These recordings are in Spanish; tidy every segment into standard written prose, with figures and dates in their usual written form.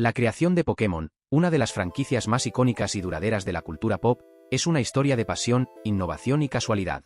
La creación de Pokémon, una de las franquicias más icónicas y duraderas de la cultura pop, es una historia de pasión, innovación y casualidad.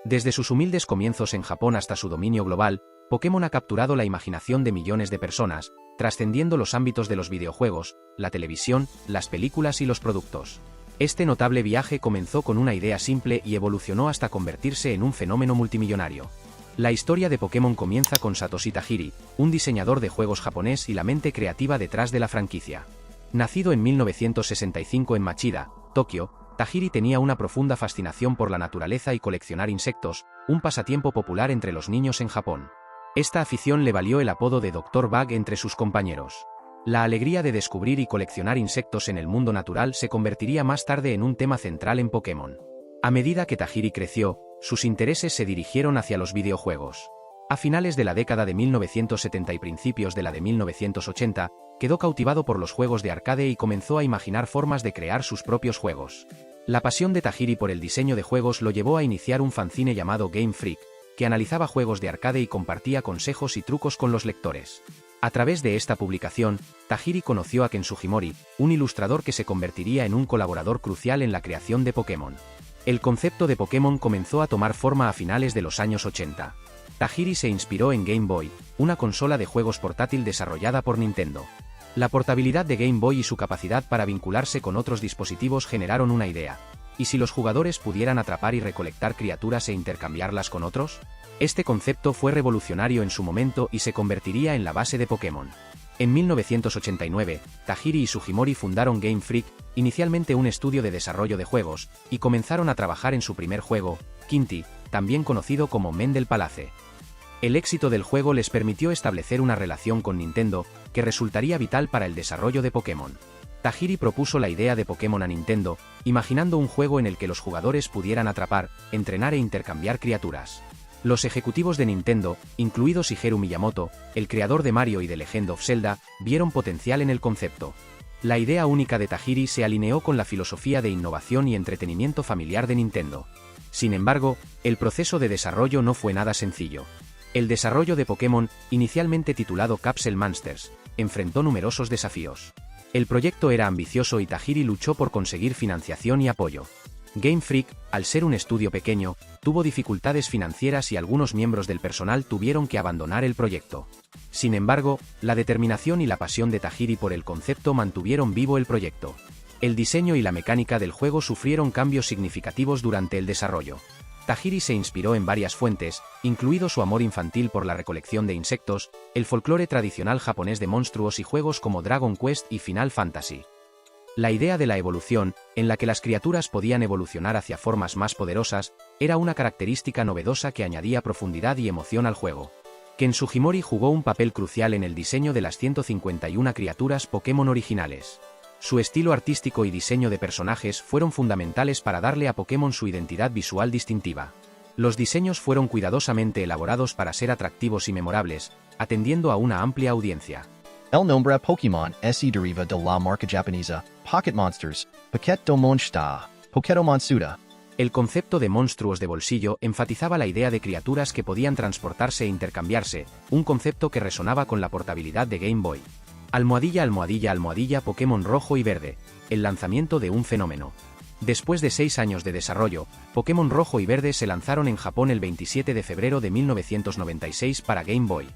Desde sus humildes comienzos en Japón hasta su dominio global, Pokémon ha capturado la imaginación de millones de personas, trascendiendo los ámbitos de los videojuegos, la televisión, las películas y los productos. Este notable viaje comenzó con una idea simple y evolucionó hasta convertirse en un fenómeno multimillonario. La historia de Pokémon comienza con Satoshi Tajiri, un diseñador de juegos japonés y la mente creativa detrás de la franquicia. Nacido en 1965 en Machida, Tokio, Tajiri tenía una profunda fascinación por la naturaleza y coleccionar insectos, un pasatiempo popular entre los niños en Japón. Esta afición le valió el apodo de Dr. Bug entre sus compañeros. La alegría de descubrir y coleccionar insectos en el mundo natural se convertiría más tarde en un tema central en Pokémon. A medida que Tajiri creció, sus intereses se dirigieron hacia los videojuegos. A finales de la década de 1970 y principios de la de 1980, quedó cautivado por los juegos de arcade y comenzó a imaginar formas de crear sus propios juegos. La pasión de Tajiri por el diseño de juegos lo llevó a iniciar un fanzine llamado Game Freak, que analizaba juegos de arcade y compartía consejos y trucos con los lectores. A través de esta publicación, Tajiri conoció a Ken Sugimori, un ilustrador que se convertiría en un colaborador crucial en la creación de Pokémon. El concepto de Pokémon comenzó a tomar forma a finales de los años 80. Tajiri se inspiró en Game Boy, una consola de juegos portátil desarrollada por Nintendo. La portabilidad de Game Boy y su capacidad para vincularse con otros dispositivos generaron una idea. ¿Y si los jugadores pudieran atrapar y recolectar criaturas e intercambiarlas con otros? Este concepto fue revolucionario en su momento y se convertiría en la base de Pokémon. En 1989, Tajiri y Sugimori fundaron Game Freak, inicialmente un estudio de desarrollo de juegos, y comenzaron a trabajar en su primer juego, Kinty, también conocido como Mendel Palace. El éxito del juego les permitió establecer una relación con Nintendo, que resultaría vital para el desarrollo de Pokémon. Tajiri propuso la idea de Pokémon a Nintendo, imaginando un juego en el que los jugadores pudieran atrapar, entrenar e intercambiar criaturas. Los ejecutivos de Nintendo, incluido Shigeru Miyamoto, el creador de Mario y de Legend of Zelda, vieron potencial en el concepto. La idea única de Tajiri se alineó con la filosofía de innovación y entretenimiento familiar de Nintendo. Sin embargo, el proceso de desarrollo no fue nada sencillo. El desarrollo de Pokémon, inicialmente titulado Capsule Monsters, enfrentó numerosos desafíos. El proyecto era ambicioso y Tajiri luchó por conseguir financiación y apoyo. Game Freak, al ser un estudio pequeño, tuvo dificultades financieras y algunos miembros del personal tuvieron que abandonar el proyecto. Sin embargo, la determinación y la pasión de Tajiri por el concepto mantuvieron vivo el proyecto. El diseño y la mecánica del juego sufrieron cambios significativos durante el desarrollo. Tajiri se inspiró en varias fuentes, incluido su amor infantil por la recolección de insectos, el folclore tradicional japonés de monstruos y juegos como Dragon Quest y Final Fantasy. La idea de la evolución, en la que las criaturas podían evolucionar hacia formas más poderosas, era una característica novedosa que añadía profundidad y emoción al juego. Ken Sugimori jugó un papel crucial en el diseño de las 151 criaturas Pokémon originales. Su estilo artístico y diseño de personajes fueron fundamentales para darle a Pokémon su identidad visual distintiva. Los diseños fueron cuidadosamente elaborados para ser atractivos y memorables, atendiendo a una amplia audiencia. El nombre Pokémon se deriva de la marca japonesa Pocket Monsters, Pocket do Monsta, Poketo Monsuda. El concepto de monstruos de bolsillo enfatizaba la idea de criaturas que podían transportarse e intercambiarse, un concepto que resonaba con la portabilidad de Game Boy. Almohadilla almohadilla almohadilla Pokémon rojo y verde, el lanzamiento de un fenómeno. Después de 6 años de desarrollo, Pokémon rojo y verde se lanzaron en Japón el 27 de febrero de 1996 para Game Boy.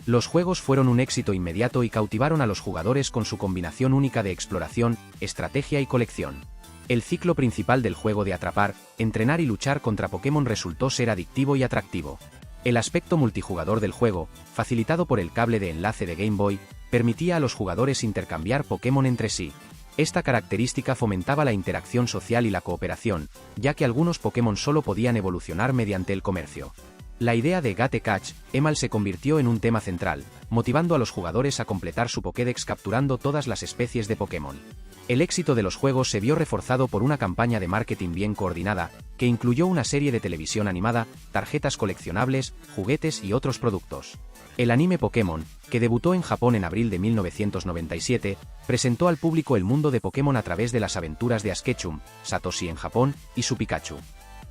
Los juegos fueron un éxito inmediato y cautivaron a los jugadores con su combinación única de exploración, estrategia y colección. El ciclo principal del juego de atrapar, entrenar y luchar contra Pokémon resultó ser adictivo y atractivo. El aspecto multijugador del juego, facilitado por el cable de enlace de Game Boy, permitía a los jugadores intercambiar Pokémon entre sí. Esta característica fomentaba la interacción social y la cooperación, ya que algunos Pokémon solo podían evolucionar mediante el comercio. La idea de Gate Catch, Emal se convirtió en un tema central, motivando a los jugadores a completar su Pokédex capturando todas las especies de Pokémon. El éxito de los juegos se vio reforzado por una campaña de marketing bien coordinada, que incluyó una serie de televisión animada, tarjetas coleccionables, juguetes y otros productos. El anime Pokémon, que debutó en Japón en abril de 1997, presentó al público el mundo de Pokémon a través de las aventuras de Ash Ketchum, Satoshi en Japón, y su Pikachu.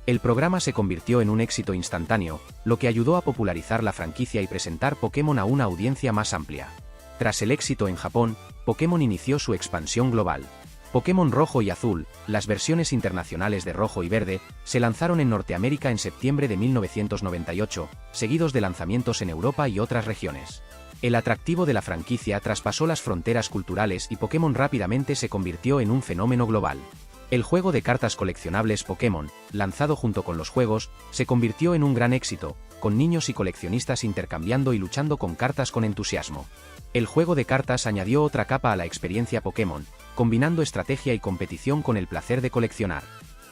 El programa se convirtió en un éxito instantáneo, lo que ayudó a popularizar la franquicia y presentar Pokémon a una audiencia más amplia. Tras el éxito en Japón, Pokémon inició su expansión global. Pokémon Rojo y Azul, las versiones internacionales de Rojo y Verde, se lanzaron en Norteamérica en septiembre de 1998, seguidos de lanzamientos en Europa y otras regiones. El atractivo de la franquicia traspasó las fronteras culturales y Pokémon rápidamente se convirtió en un fenómeno global. El juego de cartas coleccionables Pokémon, lanzado junto con los juegos, se convirtió en un gran éxito, con niños y coleccionistas intercambiando y luchando con cartas con entusiasmo. El juego de cartas añadió otra capa a la experiencia Pokémon, combinando estrategia y competición con el placer de coleccionar.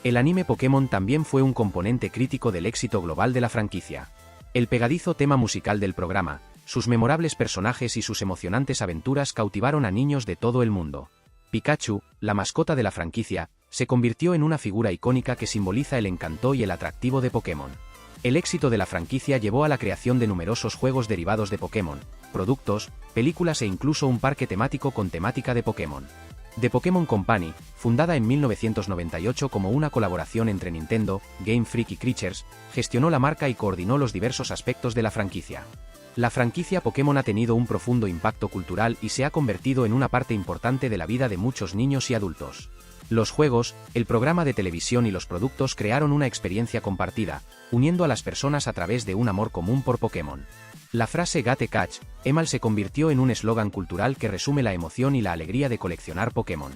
El anime Pokémon también fue un componente crítico del éxito global de la franquicia. El pegadizo tema musical del programa, sus memorables personajes y sus emocionantes aventuras cautivaron a niños de todo el mundo. Pikachu, la mascota de la franquicia, se convirtió en una figura icónica que simboliza el encanto y el atractivo de Pokémon. El éxito de la franquicia llevó a la creación de numerosos juegos derivados de Pokémon, productos, películas e incluso un parque temático con temática de Pokémon. The Pokémon Company, fundada en 1998 como una colaboración entre Nintendo, Game Freak y Creatures, gestionó la marca y coordinó los diversos aspectos de la franquicia. La franquicia Pokémon ha tenido un profundo impacto cultural y se ha convertido en una parte importante de la vida de muchos niños y adultos. Los juegos, el programa de televisión y los productos crearon una experiencia compartida, uniendo a las personas a través de un amor común por Pokémon. La frase Gate Catch, Emal se convirtió en un eslogan cultural que resume la emoción y la alegría de coleccionar Pokémon.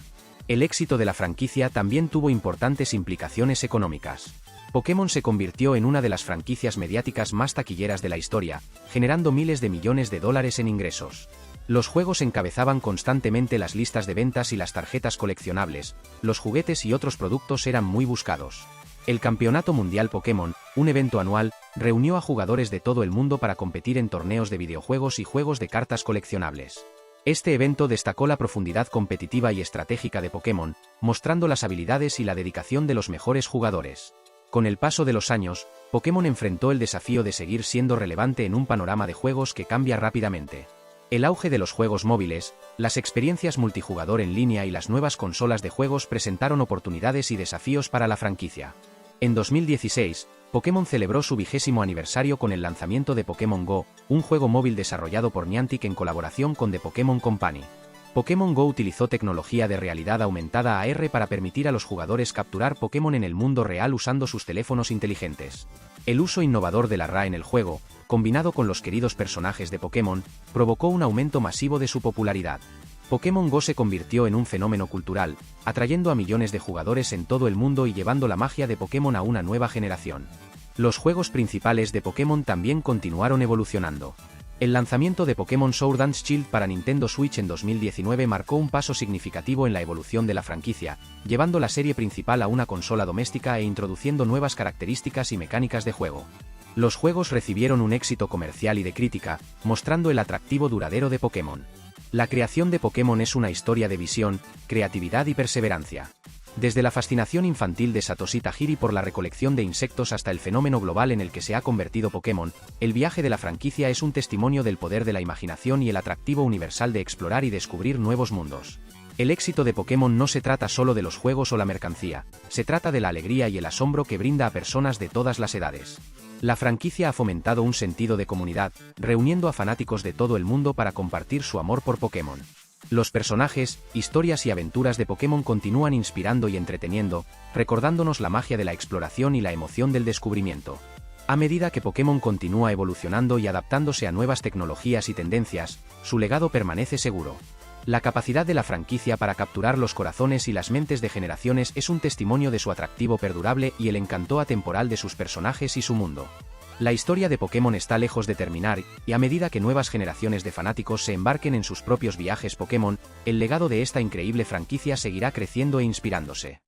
El éxito de la franquicia también tuvo importantes implicaciones económicas. Pokémon se convirtió en una de las franquicias mediáticas más taquilleras de la historia, generando miles de millones de dólares en ingresos. Los juegos encabezaban constantemente las listas de ventas y las tarjetas coleccionables, los juguetes y otros productos eran muy buscados. El Campeonato Mundial Pokémon, un evento anual, reunió a jugadores de todo el mundo para competir en torneos de videojuegos y juegos de cartas coleccionables. Este evento destacó la profundidad competitiva y estratégica de Pokémon, mostrando las habilidades y la dedicación de los mejores jugadores. Con el paso de los años, Pokémon enfrentó el desafío de seguir siendo relevante en un panorama de juegos que cambia rápidamente. El auge de los juegos móviles, las experiencias multijugador en línea y las nuevas consolas de juegos presentaron oportunidades y desafíos para la franquicia. En 2016, Pokémon celebró su 20º aniversario con el lanzamiento de Pokémon Go, un juego móvil desarrollado por Niantic en colaboración con The Pokémon Company. Pokémon Go utilizó tecnología de realidad aumentada AR para permitir a los jugadores capturar Pokémon en el mundo real usando sus teléfonos inteligentes. El uso innovador de la RA en el juego, combinado con los queridos personajes de Pokémon, provocó un aumento masivo de su popularidad. Pokémon Go se convirtió en un fenómeno cultural, atrayendo a millones de jugadores en todo el mundo y llevando la magia de Pokémon a una nueva generación. Los juegos principales de Pokémon también continuaron evolucionando. El lanzamiento de Pokémon Sword and Shield para Nintendo Switch en 2019 marcó un paso significativo en la evolución de la franquicia, llevando la serie principal a una consola doméstica e introduciendo nuevas características y mecánicas de juego. Los juegos recibieron un éxito comercial y de crítica, mostrando el atractivo duradero de Pokémon. La creación de Pokémon es una historia de visión, creatividad y perseverancia. Desde la fascinación infantil de Satoshi Tajiri por la recolección de insectos hasta el fenómeno global en el que se ha convertido Pokémon, el viaje de la franquicia es un testimonio del poder de la imaginación y el atractivo universal de explorar y descubrir nuevos mundos. El éxito de Pokémon no se trata solo de los juegos o la mercancía, se trata de la alegría y el asombro que brinda a personas de todas las edades. La franquicia ha fomentado un sentido de comunidad, reuniendo a fanáticos de todo el mundo para compartir su amor por Pokémon. Los personajes, historias y aventuras de Pokémon continúan inspirando y entreteniendo, recordándonos la magia de la exploración y la emoción del descubrimiento. A medida que Pokémon continúa evolucionando y adaptándose a nuevas tecnologías y tendencias, su legado permanece seguro. La capacidad de la franquicia para capturar los corazones y las mentes de generaciones es un testimonio de su atractivo perdurable y el encanto atemporal de sus personajes y su mundo. La historia de Pokémon está lejos de terminar, y a medida que nuevas generaciones de fanáticos se embarquen en sus propios viajes Pokémon, el legado de esta increíble franquicia seguirá creciendo e inspirándose.